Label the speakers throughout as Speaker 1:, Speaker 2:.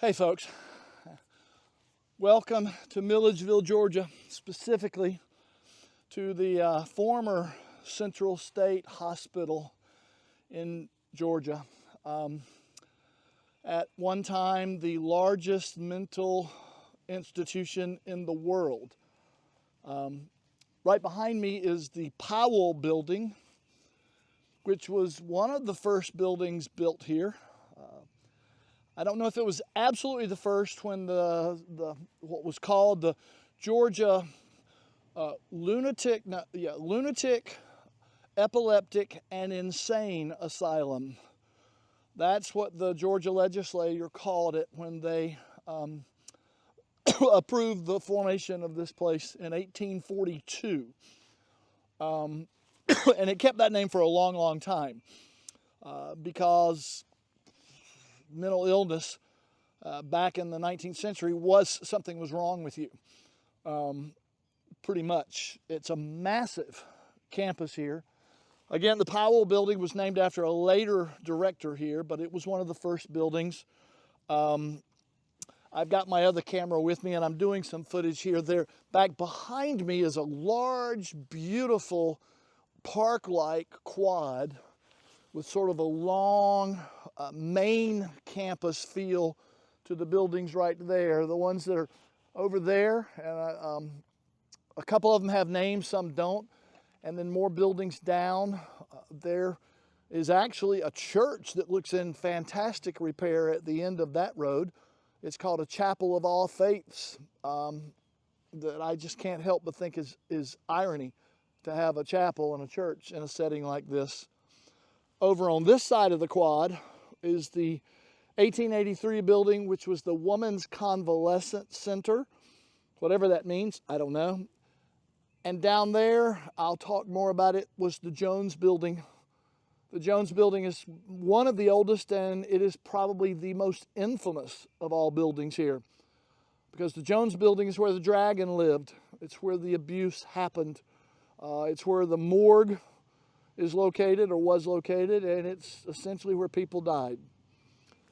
Speaker 1: Hey folks, welcome to Millegeville, Georgia, specifically to the former Central State Hospital in Georgia. At one time, the largest mental institution in the world. Right behind me is the Powell building, which was one of the first buildings built here. I don't know if it was absolutely the first when what was called the Georgia Lunatic, Epileptic, and Insane Asylum. That's what the Georgia legislature called it when they approved the formation of this place in 1842. And it kept that name for a long, long time because mental illness back in the 19th century was something was wrong with you. Pretty much. It's a massive campus here. Again, the Powell building was named after a later director here, but it was one of the first buildings. I've got my other camera with me and I'm doing some footage here. There, back behind me is a large, beautiful park-like quad with sort of a long main campus feel to the buildings right there. The ones that are over there, and a couple of them have names, some don't. And then more buildings down. There is actually a church that looks in fantastic repair at the end of that road. It's called a Chapel of All Faiths, that I just can't help but think is irony to have a chapel and a church in a setting like this. Over on this side of the quad is the 1883 building, which was the Women's Convalescent Center. Whatever that means, I don't know. And down there, I'll talk more about it, was the Jones Building. The Jones Building is one of the oldest, and it is probably the most infamous of all buildings here. Because the Jones Building is where the dragon lived. It's where the abuse happened. It's where the morgue is located or was located, and it's essentially where people died.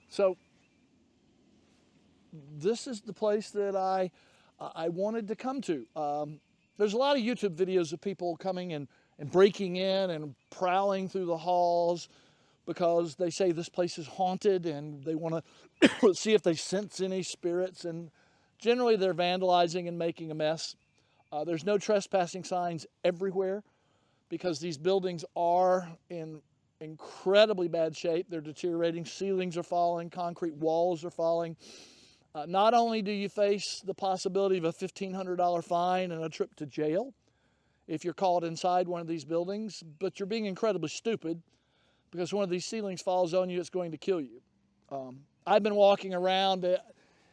Speaker 1: So this is the place that I wanted to come to. There's a lot of YouTube videos of people coming and breaking in and prowling through the halls because they say this place is haunted and they want to see if they sense any spirits, and generally they're vandalizing and making a mess. There's no trespassing signs everywhere, because these buildings are in incredibly bad shape. They're deteriorating. Ceilings are falling. Concrete walls are falling. Not only do you face the possibility of a $1,500 fine and a trip to jail if you're caught inside one of these buildings, but you're being incredibly stupid because one of these ceilings falls on you, it's going to kill you. I've been walking around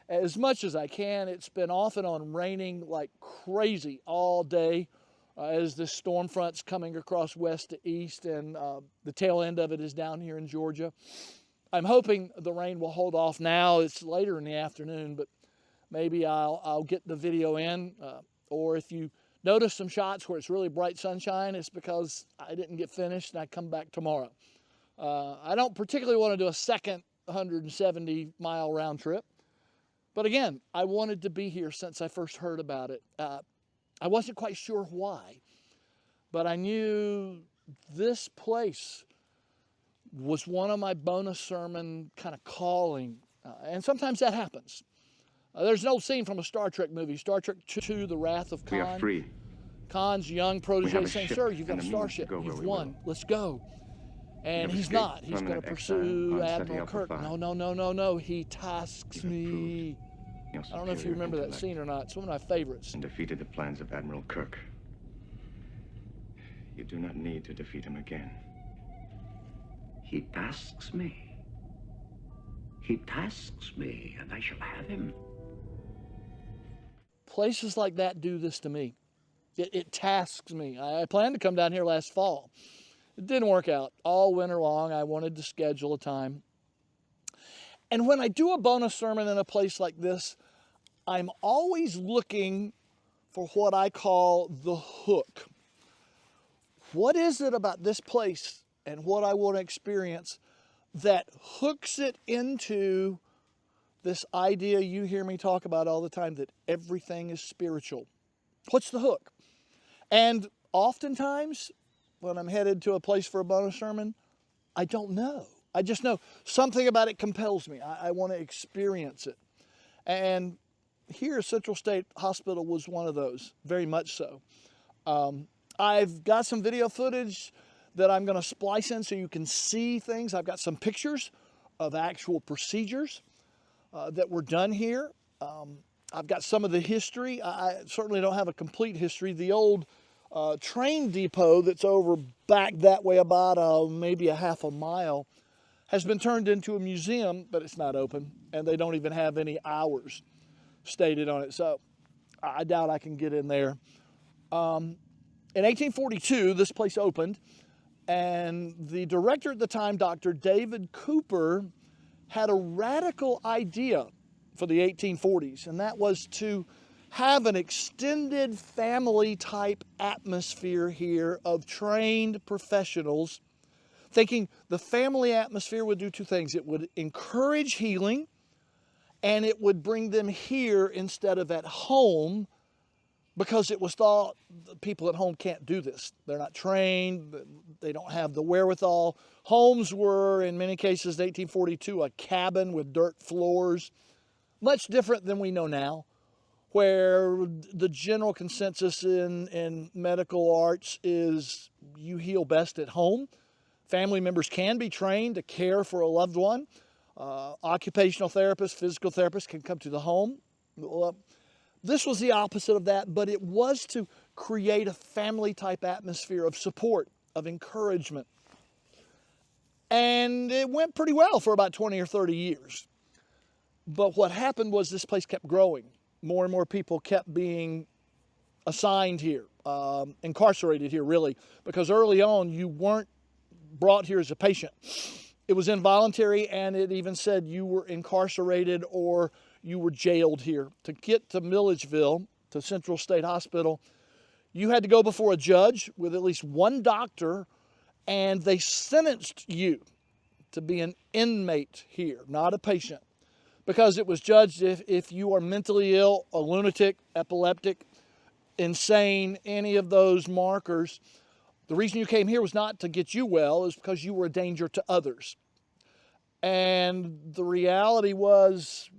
Speaker 1: as much as I can. It's been off and on raining like crazy all day. As this storm front's coming across west to east, and the tail end of it is down here in Georgia. I'm hoping the rain will hold off now. It's later in the afternoon, but maybe I'll get the video in. Or if you notice some shots where it's really bright sunshine, it's because I didn't get finished and I come back tomorrow. I don't particularly want to do a second 170-mile round trip. But again, I wanted to be here since I first heard about it. I wasn't quite sure why, but I knew this place was one of my bonus sermon kind of calling, and sometimes that happens. There's an old scene from a Star Trek movie, Star Trek II, The Wrath of Khan.
Speaker 2: We are free.
Speaker 1: Khan's young protege saying, "Sir, you've got a starship, you've won, let's go." And he's not. He's going to pursue Admiral Kirk. No, he tasks me. I don't know if you remember that scene or not. It's one of my favorites.
Speaker 2: And defeated the plans of Admiral Kirk. You do not need to defeat him again.
Speaker 3: He tasks me. He tasks me, and I shall have him.
Speaker 1: Places like that do this to me. It tasks me. I planned to come down here last fall. It didn't work out. All winter long, I wanted to schedule a time. And when I do a bonus sermon in a place like this, I'm always looking for what I call the hook. What is it about this place and what I want to experience that hooks it into this idea you hear me talk about all the time, that everything is spiritual. What's the hook? And oftentimes, when I'm headed to a place for a bonus sermon, I don't know. I just know something about it compels me. I want to experience it. And here, Central State Hospital was one of those, very much so. I've got some video footage that I'm going to splice in so you can see things. I've got some pictures of actual procedures that were done here. I've got some of the history. I certainly don't have a complete history. The old train depot that's over back that way about maybe a half a mile has been turned into a museum, but it's not open, and they don't even have any hours stated on it. So I doubt I can get in there. In 1842, this place opened, and the director at the time, Dr. David Cooper, had a radical idea for the 1840s, and that was to have an extended family type atmosphere here of trained professionals, thinking the family atmosphere would do two things. It would encourage healing, and it would bring them here instead of at home, because it was thought the people at home can't do this. They're not trained, they don't have the wherewithal. Homes were, in many cases, 1842, a cabin with dirt floors, much different than we know now, where the general consensus in medical arts is you heal best at home. Family members can be trained to care for a loved one. Occupational therapists, physical therapists can come to the home. This was the opposite of that, but it was to create a family-type atmosphere of support, of encouragement. And it went pretty well for about 20 or 30 years. But what happened was this place kept growing. More and more people kept being assigned here, incarcerated here, really, because early on you weren't brought here as a patient. It was involuntary, and it even said you were incarcerated or you were jailed here. To get to Millegeville, to Central State Hospital, you had to go before a judge with at least one doctor, and they sentenced you to be an inmate here, not a patient, because it was judged if you are mentally ill, a lunatic, epileptic, insane, any of those markers. The reason you came here was not to get you well, it was because you were a danger to others. And the reality was,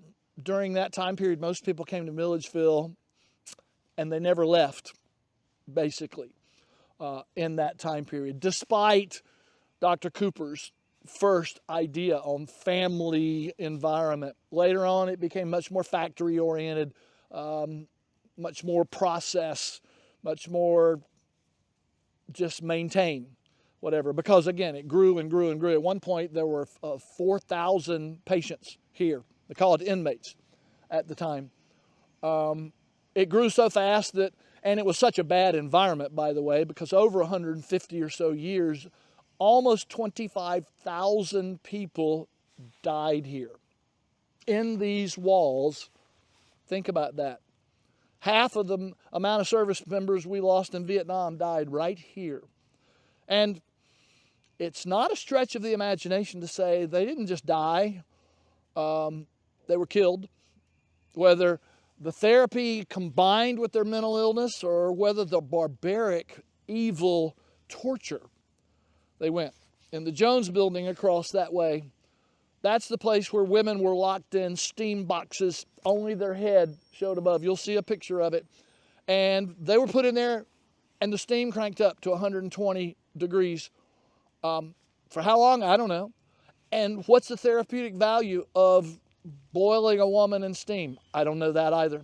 Speaker 1: during that time period, most people came to Milledgeville and they never left, basically, in that time period, despite Dr. Cooper's first idea on family environment. Later on, it became much more factory-oriented, much more process, much more just maintain, whatever, because, again, it grew and grew and grew. At one point, there were 4,000 patients here. They called it inmates at the time. It grew so fast that, and it was such a bad environment, by the way, because over 150 or so years, almost 25,000 people died here. In these walls, think about that. Half of the amount of service members we lost in Vietnam died right here. And it's not a stretch of the imagination to say they didn't just die. They were killed. Whether the therapy combined with their mental illness or whether the barbaric, evil torture they went. In the Jones building across that way, that's the place where women were locked in steam boxes, only their head showed above. You'll see a picture of it. And they were put in there, and the steam cranked up to 120 degrees. For how long? I don't know. And what's the therapeutic value of boiling a woman in steam? I don't know that either.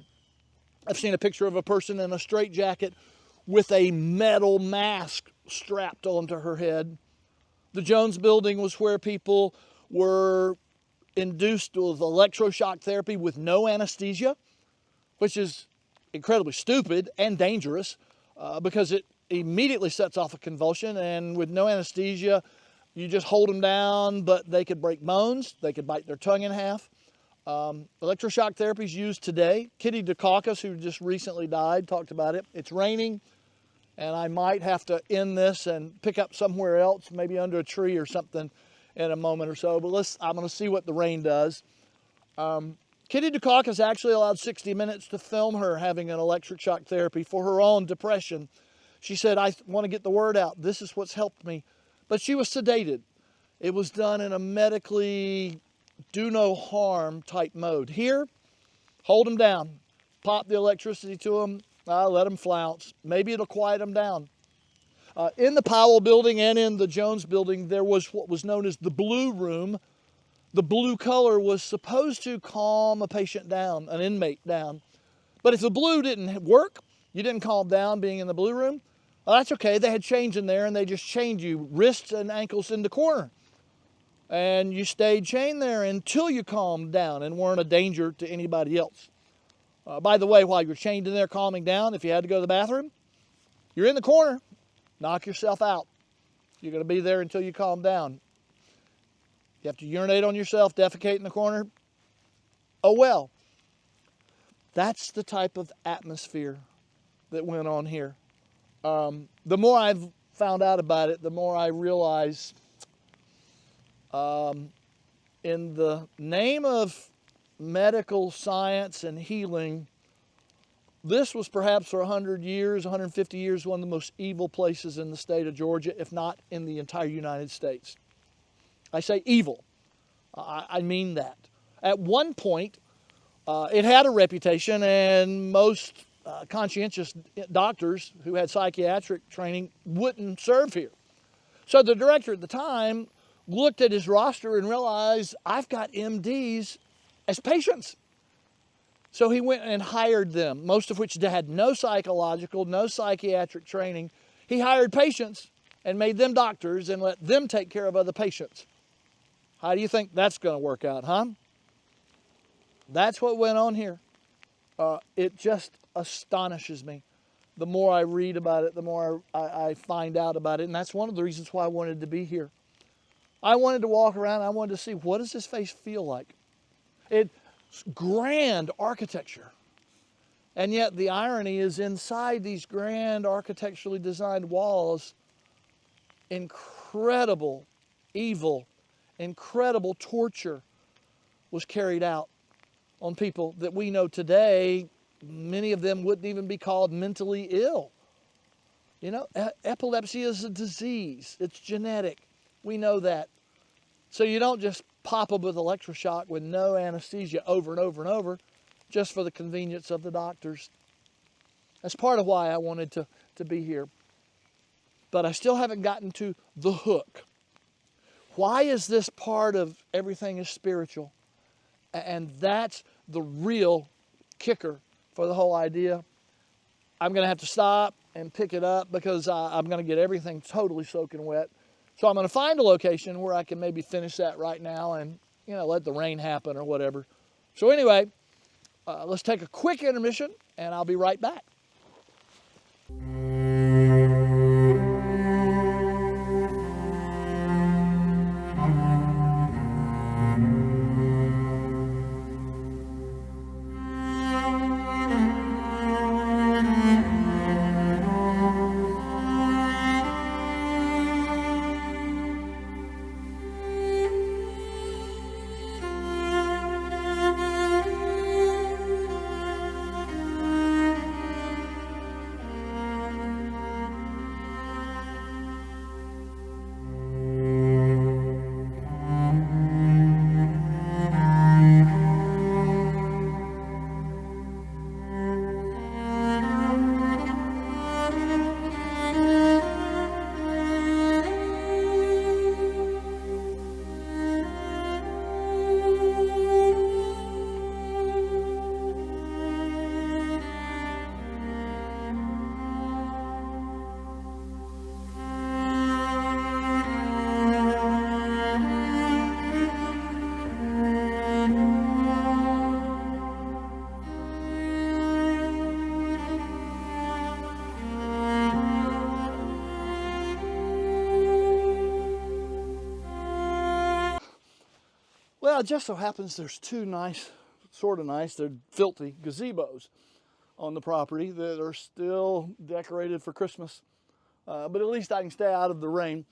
Speaker 1: I've seen a picture of a person in a straitjacket with a metal mask strapped onto her head. The Jones building was where people were induced with electroshock therapy with no anesthesia, which is incredibly stupid and dangerous because it immediately sets off a convulsion, and with no anesthesia, you just hold them down, but they could break bones, they could bite their tongue in half. Electroshock therapy is used today. Kitty Dukakis, who just recently died, talked about it. It's raining, and I might have to end this and pick up somewhere else, maybe under a tree or something in a moment or so, but I'm going to see what the rain does. Kitty Dukakis actually allowed 60 Minutes to film her having an electric shock therapy for her own depression. She said, I want to get the word out. This is what's helped me. But she was sedated. It was done in a medically do no harm type mode. Here, hold them down. Pop the electricity to them. Let them flounce. Maybe it'll quiet them down. In the Powell building and in the Jones building, there was what was known as the blue room. The blue color was supposed to calm a patient down, an inmate down. But if the blue didn't work, you didn't calm down being in the blue room, well, that's okay. They had chains in there, and they just chained you wrists and ankles in the corner. And you stayed chained there until you calmed down and weren't a danger to anybody else. By the way, while you're chained in there calming down, if you had to go to the bathroom, you're in the corner. Knock yourself out. You're going to be there until you calm down. You have to urinate on yourself, defecate in the corner. Oh well. That's the type of atmosphere that went on here. The more I've found out about it, the more I realize in the name of medical science and healing, this was perhaps for 100 years, 150 years, one of the most evil places in the state of Georgia, if not in the entire United States. I say evil. I mean that. At one point, it had a reputation, and most conscientious doctors who had psychiatric training wouldn't serve here. So the director at the time looked at his roster and realized, I've got MDs as patients. So he went and hired them, most of which had no psychological, no psychiatric training. He hired patients and made them doctors and let them take care of other patients. How do you think that's going to work out, huh? That's what went on here. It just astonishes me. The more I read about it, the more I find out about it. And that's one of the reasons why I wanted to be here. I wanted to walk around. I wanted to see, what does this place feel like? It's grand architecture. And yet the irony is, inside these grand architecturally designed walls, incredible evil, incredible torture was carried out on people that we know today. Many of them wouldn't even be called mentally ill. You know, epilepsy is a disease. It's genetic. We know that. So you don't just pop them with electroshock with no anesthesia over and over and over just for the convenience of the doctors. That's part of why I wanted to be here. But I still haven't gotten to the hook. Why is this part of everything is spiritual? And that's the real kicker for the whole idea. I'm going to have to stop and pick it up because I'm going to get everything totally soaking wet. So I'm going to find a location where I can maybe finish that right now and, let the rain happen or whatever. So anyway, let's take a quick intermission and I'll be right back. Well, it just so happens there's two nice, they're filthy gazebos on the property that are still decorated for Christmas. But at least I can stay out of the rain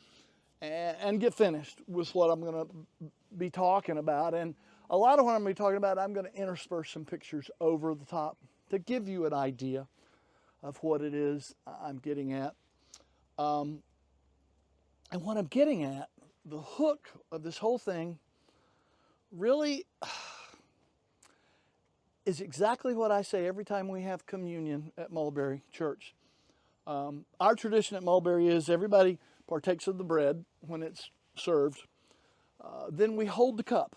Speaker 1: and get finished with what I'm going to be talking about. And A lot of what I'm going to be talking about, I'm going to intersperse some pictures over the top to give you an idea of what it is I'm getting at. And what I'm getting at, the hook of this whole thing, really is exactly what I say every time we have communion at Mulberry Church. Our tradition at Mulberry is everybody partakes of the bread when it's served. Then we hold the cup,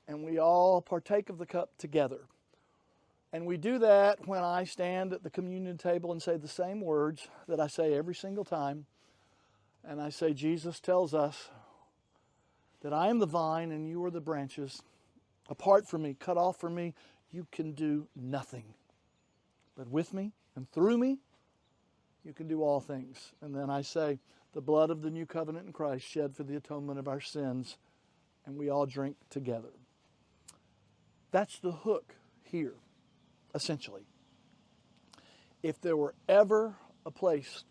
Speaker 1: and we all partake of the cup together. And we do that when I stand at the communion table and say the same words that I say every single time. And I say, Jesus tells us that I am the vine and you are the branches. Apart from me, cut off from me, you can do nothing. But with me and through me, you can do all things. And then I say, the blood of the new covenant in Christ shed for the atonement of our sins. And we all drink together. That's the hook here, essentially. If there were ever a place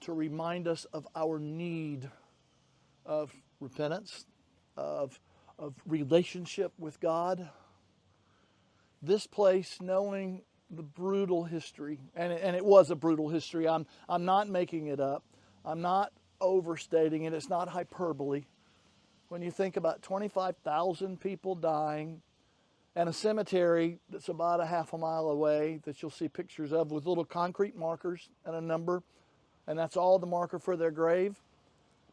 Speaker 1: to remind us of our need of repentance, of relationship with God, this place, knowing the brutal history, and it was a brutal history. I'm not making it up. I'm not overstating it. It's not hyperbole. When you think about 25,000 people dying, and a cemetery that's about a half a mile away that you'll see pictures of with little concrete markers and a number, and that's all the marker for their grave.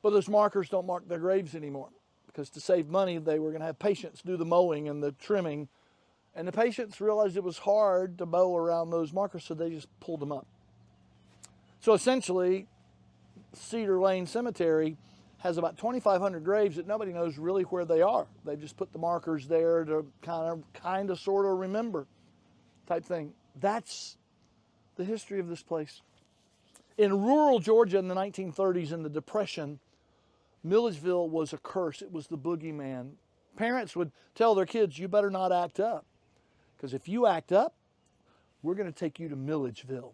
Speaker 1: But those markers don't mark their graves anymore, because to save money, they were going to have patients do the mowing and the trimming. And the patients realized it was hard to mow around those markers, so they just pulled them up. So essentially, Cedar Lane Cemetery has about 2,500 graves that nobody knows really where they are. They just put the markers there to kind of, sort of remember type thing. That's the history of this place. In rural Georgia in the 1930s, in the Depression, Millegeville was a curse. It was the boogeyman. Parents would tell their kids, you better not act up, because if you act up, we're going to take you to Millegeville.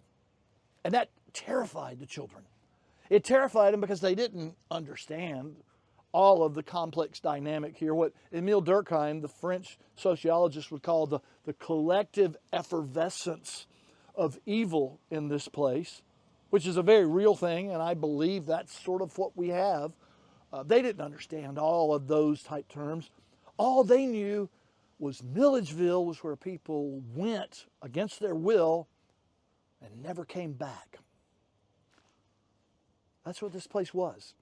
Speaker 1: And that terrified the children. It terrified them because they didn't understand all of the complex dynamic here, what Emile Durkheim, the French sociologist, would call the collective effervescence of evil in this place, which is a very real thing, and I believe that's sort of what we have. They didn't understand all of those type terms. All they knew was Milledgeville was where people went against their will and never came back. That's what this place was.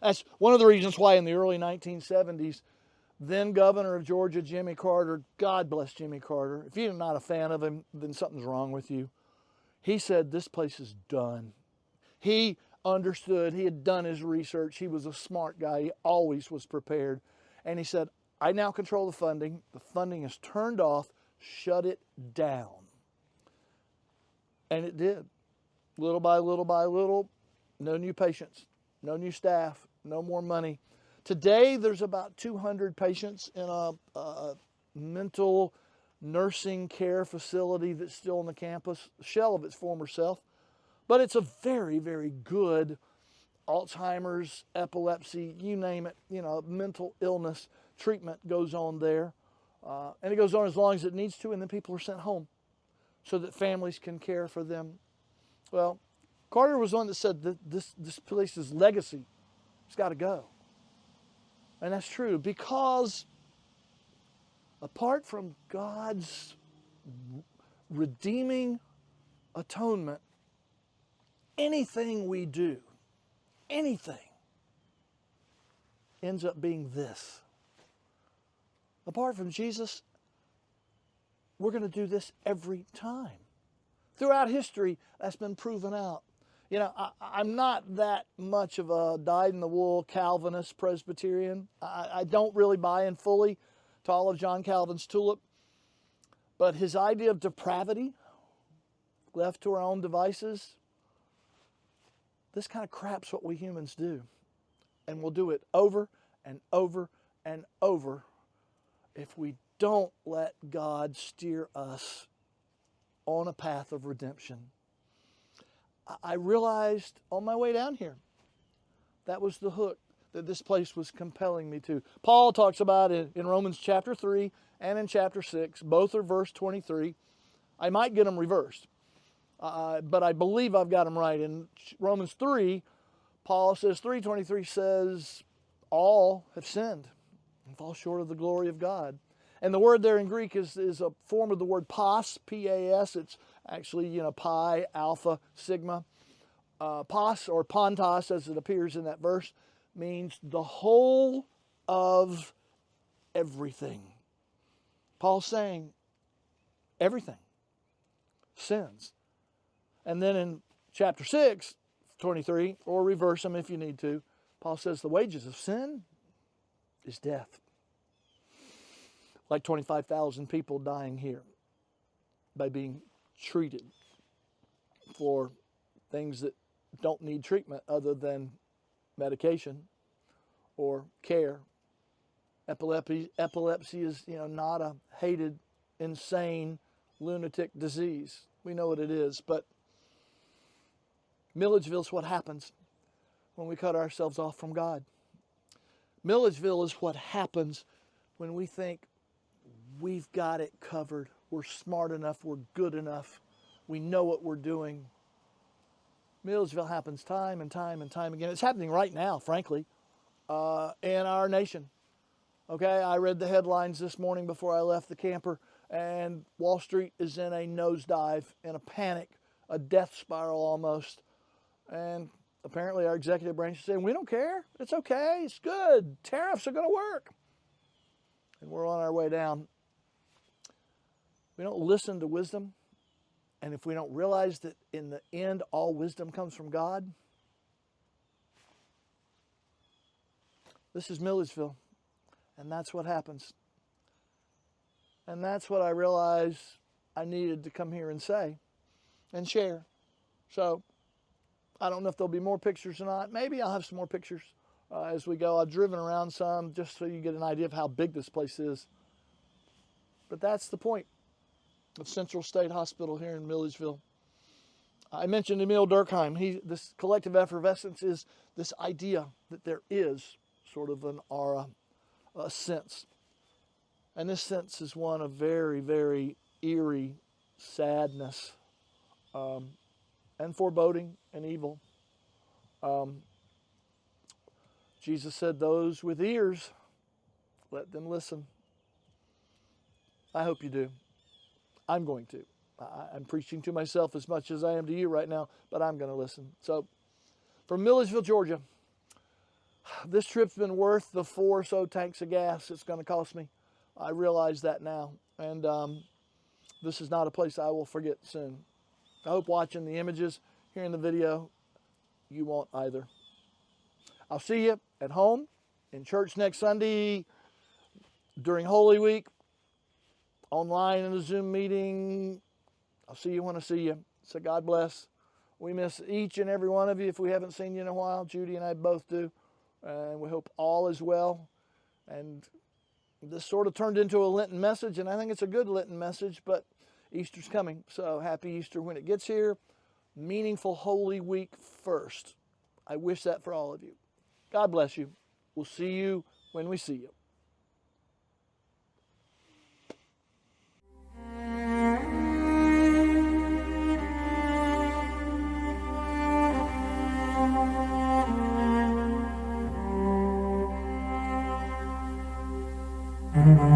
Speaker 1: That's one of the reasons why in the early 1970s, then governor of Georgia, Jimmy Carter, God bless Jimmy Carter. If you're not a fan of him, then something's wrong with you. He said, this place is done. He understood. He had done his research. He was a smart guy. He always was prepared. And he said, I now control the funding. The funding is turned off. Shut it down. And it did. Little by little by little. No new patients, no new staff, no more money. Today, there's about 200 patients in a mental nursing care facility that's still on the campus, a shell of its former self. But it's a very, very good Alzheimer's, epilepsy, you name it, mental illness treatment goes on there. And it goes on as long as it needs to, and then people are sent home so that families can care for them. Well, Carter was one that said that this place's legacy has got to go. And that's true, because apart from God's redeeming atonement, anything we do, anything, ends up being this. Apart from Jesus, we're going to do this every time. Throughout history, that's been proven out. I'm not that much of a dyed-in-the-wool Calvinist Presbyterian. I don't really buy in fully to all of John Calvin's tulip. But his idea of depravity, left to our own devices, this kind of crap's what we humans do. And we'll do it over and over and over if we don't let God steer us on a path of redemption. I realized on my way down here, that was the hook. that this place was compelling me to. Paul talks about it in Romans chapter 3 and in chapter 6. Both are verse 23. I might get them reversed, but I believe I've got them right. In Romans 3, Paul says, 3:23 says, all have sinned and fall short of the glory of God. And the word there in Greek is a form of the word pas, P-A-S. It's actually, pi, alpha, sigma. Pas, or pantos, as it appears in that verse, means the whole of everything. Paul's saying everything sins. And then in chapter 6, 23, or reverse them if you need to, Paul says the wages of sin is death. Like 25,000 people dying here by being treated for things that don't need treatment other than medication or care. Epilepsy is, not a hated, insane, lunatic disease. We know what it is, but Millegeville is what happens when we cut ourselves off from God. Millegeville is what happens when we think we've got it covered. We're smart enough. We're good enough. We know what we're doing. Millegeville happens time and time and time again. It's happening right now, frankly, in our nation. Okay, I read the headlines this morning before I left the camper, and Wall Street is in a nosedive, in a panic, a death spiral almost. And apparently our executive branch is saying, we don't care. It's okay. It's good. Tariffs are going to work. And we're on our way down. We don't listen to wisdom. And if we don't realize that in the end, all wisdom comes from God. This is Milledgeville. And that's what happens. And that's what I realized I needed to come here and say and share. So I don't know if there'll be more pictures or not. Maybe I'll have some more pictures as we go. I've driven around some just so you get an idea of how big this place is. But that's the point of Central State Hospital here in Milledgeville. I mentioned Emil Durkheim. This collective effervescence is this idea that there is sort of an aura, a sense. And this sense is one of very, very eerie sadness and foreboding and evil. Jesus said, those with ears, let them listen. I hope you do. I'm going to. I'm preaching to myself as much as I am to you right now, but I'm going to listen. So, from Milledgeville, Georgia, this trip's been worth the 4 or so tanks of gas it's going to cost me. I realize that now, and this is not a place I will forget soon. I hope watching the images, hearing the video, you won't either. I'll see you at home, in church next Sunday, during Holy Week, online in a Zoom meeting. I'll see you when I see you. So God bless. We miss each and every one of you if we haven't seen you in a while. Judy and I both do. And we hope all is well. And this sort of turned into a Lenten message, and I think it's a good Lenten message, but Easter's coming. So happy Easter when it gets here. Meaningful Holy Week first. I wish that for all of you. God bless you. We'll see you when we see you.
Speaker 4: Mm-hmm.